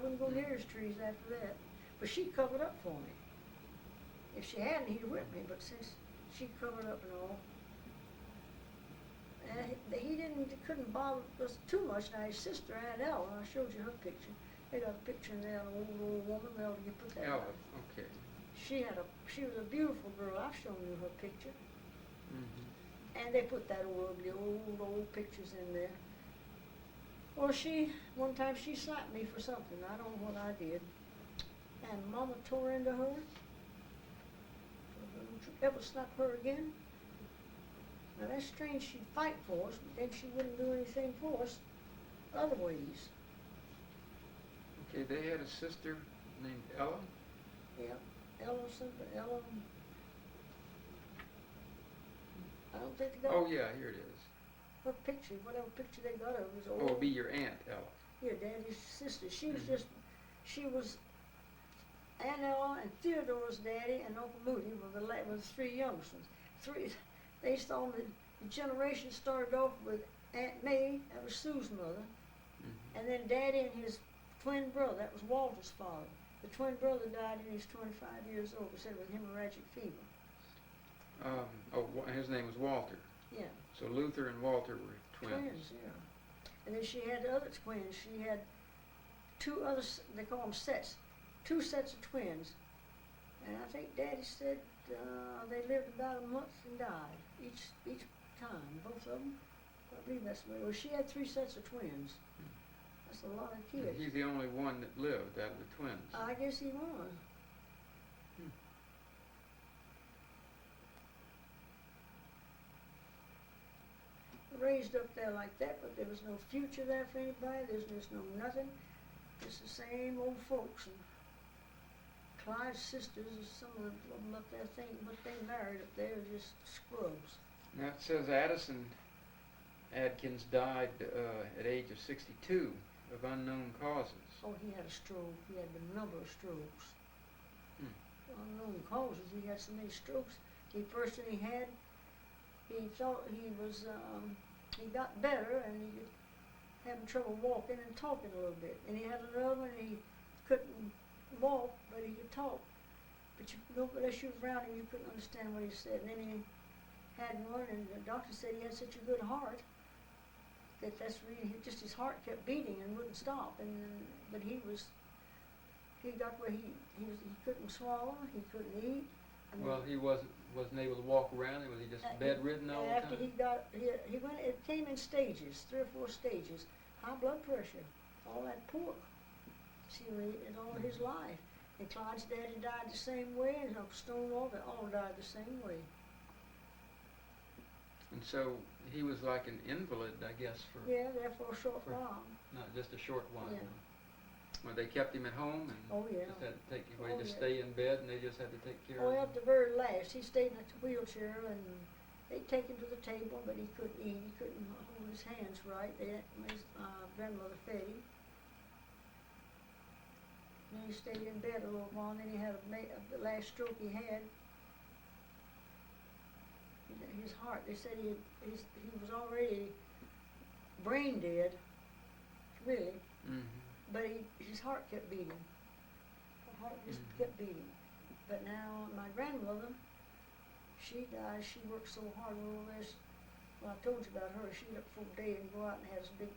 wouldn't go near his trees after that. But she covered up for me. If she hadn't, he'd whipped me, but since she covered up and all. And he couldn't bother us too much. Now his sister, Aunt Ella, I showed you her picture. They got a picture in there of an old woman. Well, you put that Ella, up. okay. She was a beautiful girl. I've shown you her picture. Mm-hmm. And they put that old pictures in there. Well, one time she slapped me for something. I don't know what I did. And Mama tore into her. Don't you ever slap her again? Now that's strange. She'd fight for us, but then she wouldn't do anything for us other ways. Okay, they had a sister named Ella? Yeah, Ella something, Ella. I don't think they got Oh yeah, here it is. her picture. Whatever picture they got of her was old. Oh, it'd be your aunt, Ella. Yeah, Daddy's sister. She was Mhm. she was Aunt Ella and Theodore's daddy and Uncle Moody were the three youngest ones. They saw the generation started off with Aunt May, that was Sue's mother, Mm-hmm. and then Daddy and his twin brother, that was Walter's father. The twin brother died when he was 25 years old, said with hemorrhagic fever. His name was Walter. Yeah. So Luther and Walter were twins. Twins, yeah. And then she had the other twins. She had two other, they call them sets, two sets of twins. And I think Daddy said they lived about a month and died each time, both of them. I believe that's the way. Well, she had three sets of twins. That's a lot of kids. He's the only one that lived out of the twins. I guess he was. Raised up there like that, but there was no future there for anybody. There's just no nothing. Just the same old folks. And Clyde's sisters, some of them up there think what they married up there are just scrubs. Now it says Addison Adkins died at age of 62 of unknown causes. Oh, he had a stroke. He had a number of strokes. Unknown causes. He had so many strokes. The first one he had, he thought he was, he got better and he was having trouble walking and talking a little bit. And he had another one, he couldn't walk, but he could talk. But unless you was around him, you couldn't understand what he said. And then he had one, and the doctor said he had such a good heart that that's really just his heart kept beating and wouldn't stop. But he got where he couldn't swallow, he couldn't eat. Well, he wasn't able to walk around. Was he just bedridden all the time? After he went, it came in stages, 3 or 4 stages. High blood pressure, all that pork. See, he ate all his life. And Clyde's daddy died the same way, and Uncle Stonewall, they all died the same way. And so he was like an invalid, I guess, for there for a short while. Not just a short while. Yeah. Well, they kept him at home and just had to take him. Just stay in bed, and they just had to take care of him. At the very last, he stayed in a wheelchair, and they'd take him to the table, but he couldn't eat. He couldn't hold his hands right. His grandmother fed him. Then he stayed in bed a little while, and then he had the last stroke he had. His heart, they said he was already brain dead, really. Mm-hmm. But his heart kept beating. The heart just kept beating. But now my grandmother, she died. She worked so hard with all this. Well, I told you about her. She'd up for a day and go out and have this big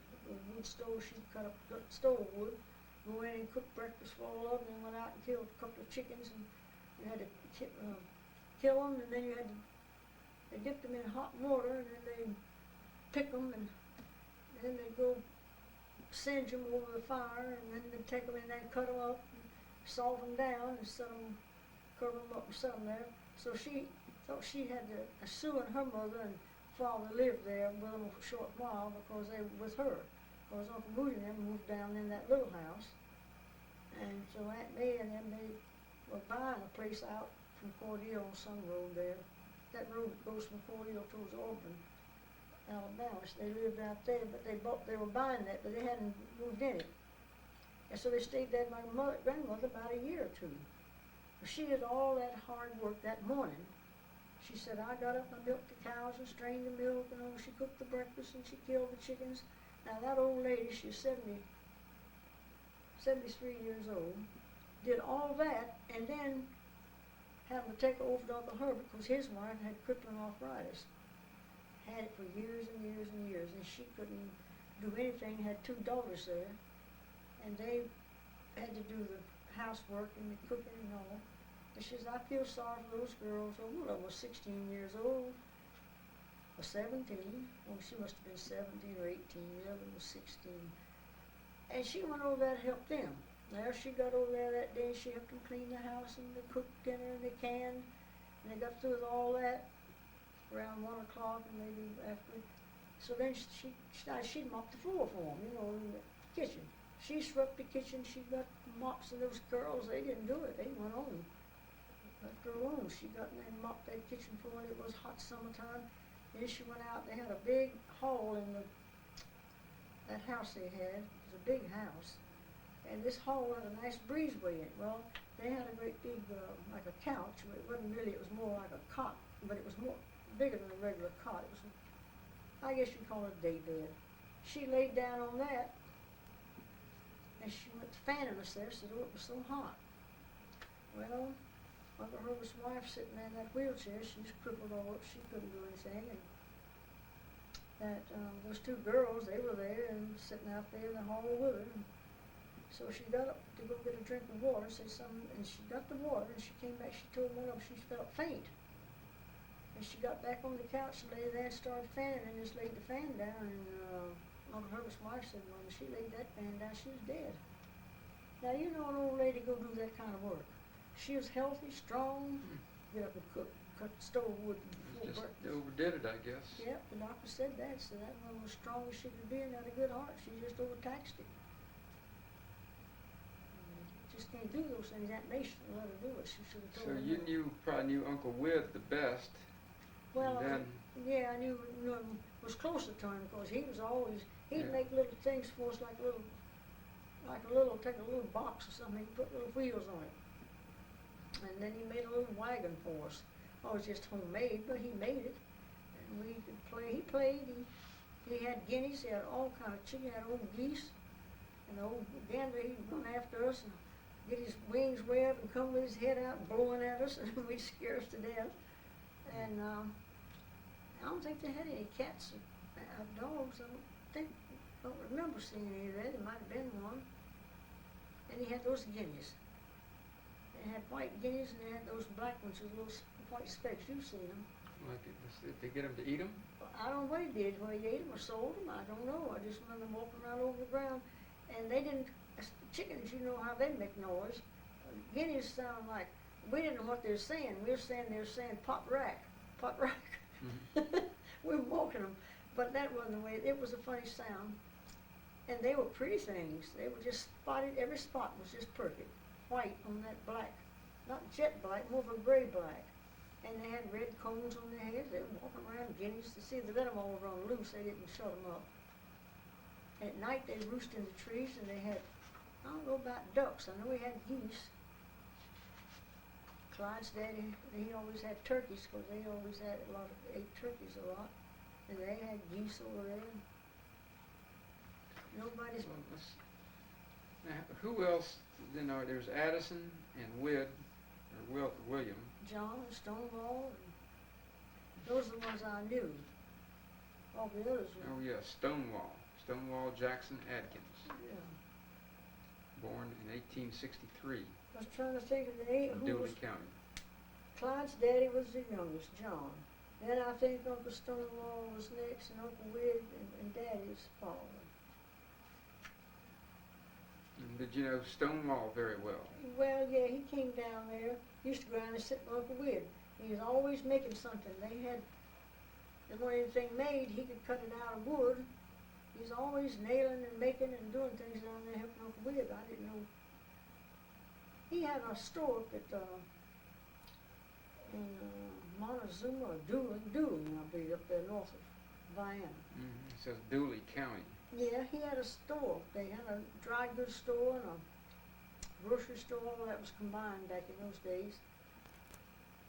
wood stove. She'd cut stove wood, go in and cook breakfast for all of them, and then went out and killed a couple of chickens. And you had to kill them, and then they dipped them in hot water, and then they'd pick them, and then they'd go singe them over the fire, and then they'd take them and then cut them up and salt them down and set them, cover them up and set them there. So she thought she had to, Sue and her mother and father lived there with them for a short while because they were with her. Because Uncle Moody and them moved down in that little house. And so Aunt May and them, they were buying a place out from Cordele on some road there. That road that goes from Cordele towards Auburn, Alabama. So they lived out there, but they were buying that, but they hadn't moved in it. And so they stayed there with my grandmother about a year or 2. But she did all that hard work that morning. She said, I got up and milked the cows and strained the milk, and she cooked the breakfast and she killed the chickens. Now that old lady, she's 77 73 years old, did all that, and then having to take over to Uncle Herbert because his wife had crippling arthritis. Had it for years and years and years, and she couldn't do anything, had 2 daughters there, and they had to do the housework and the cooking and all. And she says, I feel sorry for those girls. Well, one of them was 16 years old, or 17. Well, she must have been 17 or 18. The other was 16. And she went over there to help them. There she got over there that day. She helped them clean the house and they cooked dinner and they canned. And they got through with all that around 1 o'clock and maybe after. So then she'd mop the floor for them, you know, in the kitchen. She swept the kitchen. She got mops, and those girls, they didn't do it. They went on. Left her alone. She got in there and mopped that kitchen floor, and it was hot summertime. Then she went out. They had a big hall in that house they had. It was a big house. And this hall had a nice breezeway in it. Well, they had a great big, like a couch, but it wasn't really, it was more like a cot, but it was more bigger than a regular cot. It was, I guess you'd call it a day bed. She laid down on that, and she went fanning us there, said, oh, it was so hot. Well, Uncle Herbert's wife sitting there in that wheelchair, she's crippled all up, she couldn't do anything, and that, those 2 girls, they were there and sitting out there in the hall with her. So she got up to go get a drink of water, said something, and she got the water, and she came back, she told me she felt faint. And she got back on the couch and lay there and started fanning, and just laid the fan down, and Uncle Herbert's wife said, when she laid that fan down, she was dead. Now, you know an old lady go do that kind of work. She was healthy, strong, get up and cook, cut stove wood before Just breakfast. overdid it, I guess. Yep, the doctor said that, so that one was strong as she could be and had a good heart. She just overtaxed it. Just can't do those things. That nation let her do it. She should have So told her. you probably knew Uncle Wid the best. Well, and then, yeah, I knew him, was closer to him because he was always, he'd Yeah. make little things for us like a little, take a little box or something, he'd put little wheels on it. And then he made a little wagon for us. Oh, it was just homemade, but he made it. And we could play, he played, he had guineas, he had all kind of chicken, he had old geese. And the old gander, he'd run after us and get his wings way up and come with his head out blowing at us, and we'd scare us to death. And I don't think they had any cats or dogs. Don't remember seeing any of that. There might have been one. And he had those guineas. They had white guineas and they had those black ones with little white specks. You've seen them. like, did they get him to eat them? I don't know what he did, whether he ate them or sold them. I don't know. I just remember them walking around over the ground. And they didn't, chickens, you know how they make noise. Guineas sound like, we didn't know what they were saying. We were saying they were saying pot rack. Pot rack. Mm-hmm. We were walking them, but that wasn't the way. It was a funny sound, and they were pretty things. They were just spotted. Every spot was just perfect, white on that black, not jet black, more of a gray black. And they had red cones on their heads. They were walking around guineas to see. They let them all run loose. They didn't shut them up. At night they roost in the trees, and they had, I don't know about ducks. I know we had geese. Clyde's daddy, he always had turkeys because they always had ate turkeys a lot. And they had geese over there. Nobody's, Well, now, who else? There's Addison and Wid, or William. John and Stonewall, and those are the ones I knew. All the others were, Oh yeah, Stonewall Jackson Adkins, yeah. born in 1863 I was trying to think of the name, in who was, Dooley County. Clyde's daddy was the youngest, John. Then I think Uncle Stonewall was next, and Uncle Wid and Daddy's father. And did you know Stonewall very well? Well, yeah, he came down there, used to go down and sit with Uncle Wid. He was always making something. They weren't anything made, he could cut it out of wood. He was always nailing and making and doing things down there helping Uncle Wid. I didn't know. He had a store up at, in Montezuma or Dooley, I believe, up there north of Vienna. Mm-hmm. It says Dooley County. Yeah, he had a store. They had a dry goods store and a grocery store. All that was combined back in those days.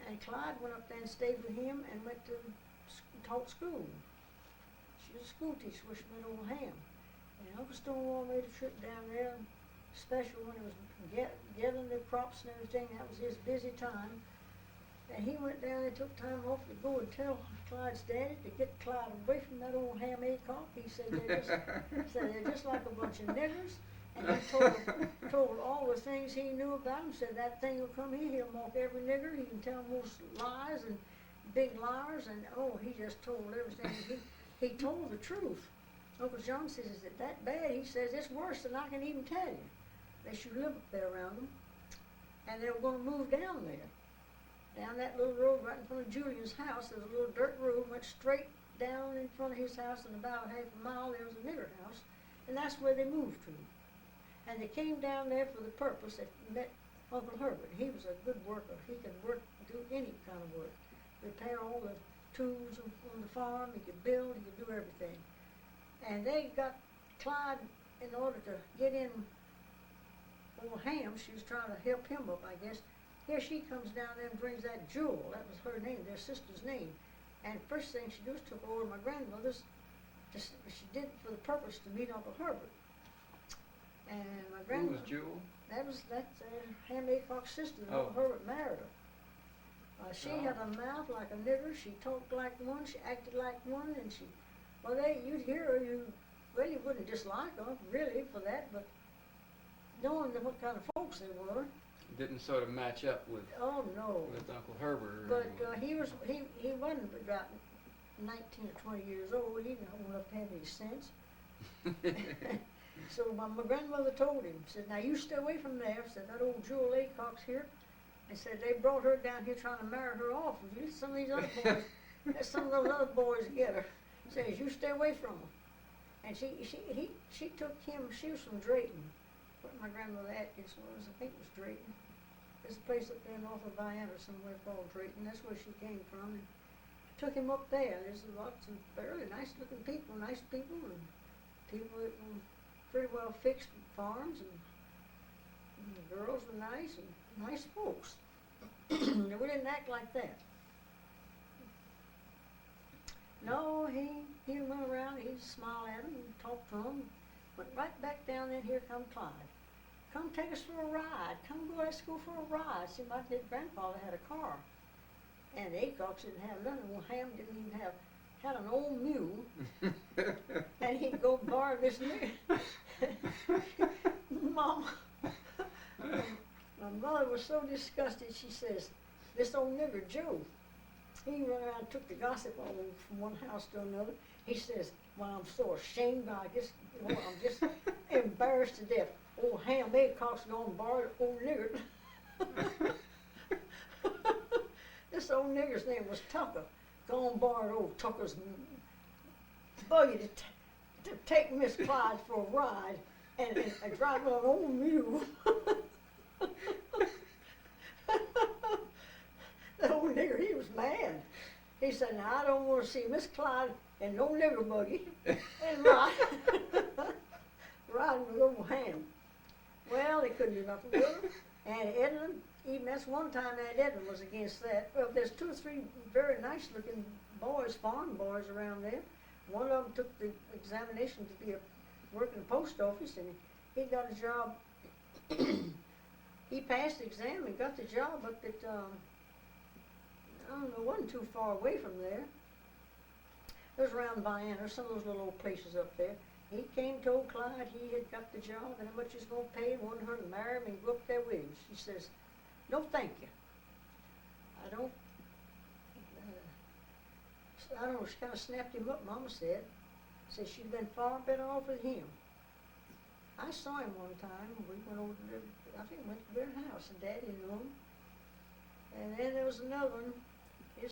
And Clyde went up there and stayed with him and went to taught school. She was a school teacher where she met old Ham. And Uncle Stonewall made a trip down there special when it was gathering the crops and everything. That was his busy time. And he went down and took time off to go and tell Clyde's daddy to get Clyde away from that old ham cock. He said they're just like a bunch of niggers. And he told all the things he knew about him. Said that thing will come here, he'll mock every nigger. He can tell most lies and big liars. And he just told everything. He told the truth. Uncle John says, is it that bad? He says, it's worse than I can even tell you. They should live up there around them. And they were going to move down there. Down that little road right in front of Julian's house, there was a little dirt road, went straight down in front of his house, and about half a mile there was a nigger house, and that's where they moved to. And they came down there for the purpose. They met Uncle Herbert. He was a good worker. He could do any kind of work. Repair all the tools on the farm. He could build. He could do everything. And they got Clyde in order to get in old Ham. She was trying to help him up, I guess. Here she comes down there and brings that Jewel. That was her name, their sister's name. And first thing she did was took over my grandmother's. She did it for the purpose to meet Uncle Herbert. And my grandmother. Who was Jewel? That's Ham Aycock's sister. Uncle Herbert married her. She had a mouth like a nigger. She talked like one. She acted like one. And you'd hear her. You wouldn't dislike her really for that, but knowing what kind of folks they were. Didn't sort of match up with. Oh no. With Uncle Herbert. But he wasn't about 19 or 20 years old. He didn't hold up have any sense. So my grandmother told him, said, now you stay away from there. Said, that old Jewel Aycock's here. And said, they brought her down here trying to marry her off. And you let some of these other boys, let some of those other boys get her. Says, you stay away from her. And she took him, she was from Drayton. What my grandmother Atkins was, I think it was Drayton. There's a place up there north of Vienna or somewhere called Drayton. That's where she came from. And took him up there. There's lots of fairly nice looking people, and people that were pretty well fixed farms, and the girls were nice, and nice folks. We didn't act like that. No, he went around, he'd smile at them and talk to them. Went right back down there, and here come Clyde. Come take us for a ride. Come go to school for a ride. See, my grandfather had a car. And the Aycocks didn't have nothing. Well, Ham didn't even had an old mule. And he'd go borrow this nigger. Mama, my mother was so disgusted, she says, this old nigger Joe, he ran around and took the gossip all over from one house to another. He says, well, I'm so ashamed, I'm just embarrassed to death. Old Ham Aycock's gone and borrowed old nigger. This old nigger's name was Tucker. Gone borrowed old Tucker's buggy to take Miss Clyde for a ride and drive on an old mule. The old nigger, he was mad. He said, now I don't want to see Miss Clyde in no nigger buggy and riding with old Ham. Well, they couldn't do nothing with her. And Edna, even that's one time Aunt Edna was against that. Well, there's 2 or 3 very nice looking boys, farm boys around there. One of them took the examination to work in the post office, and he got a job. He passed the exam and got the job up at, I don't know, wasn't too far away from there. It was around Vienna, some of those little old places up there. He came, told Clyde he had got the job and how much he's going to pay, and wanted her to marry him and go up there with him. She says, no thank you. I don't, she kind of snapped him up, Mama said. Said she'd been far better off with him. I saw him one time. We went over to I think we went to their house, and Daddy knew him. And then there was another one.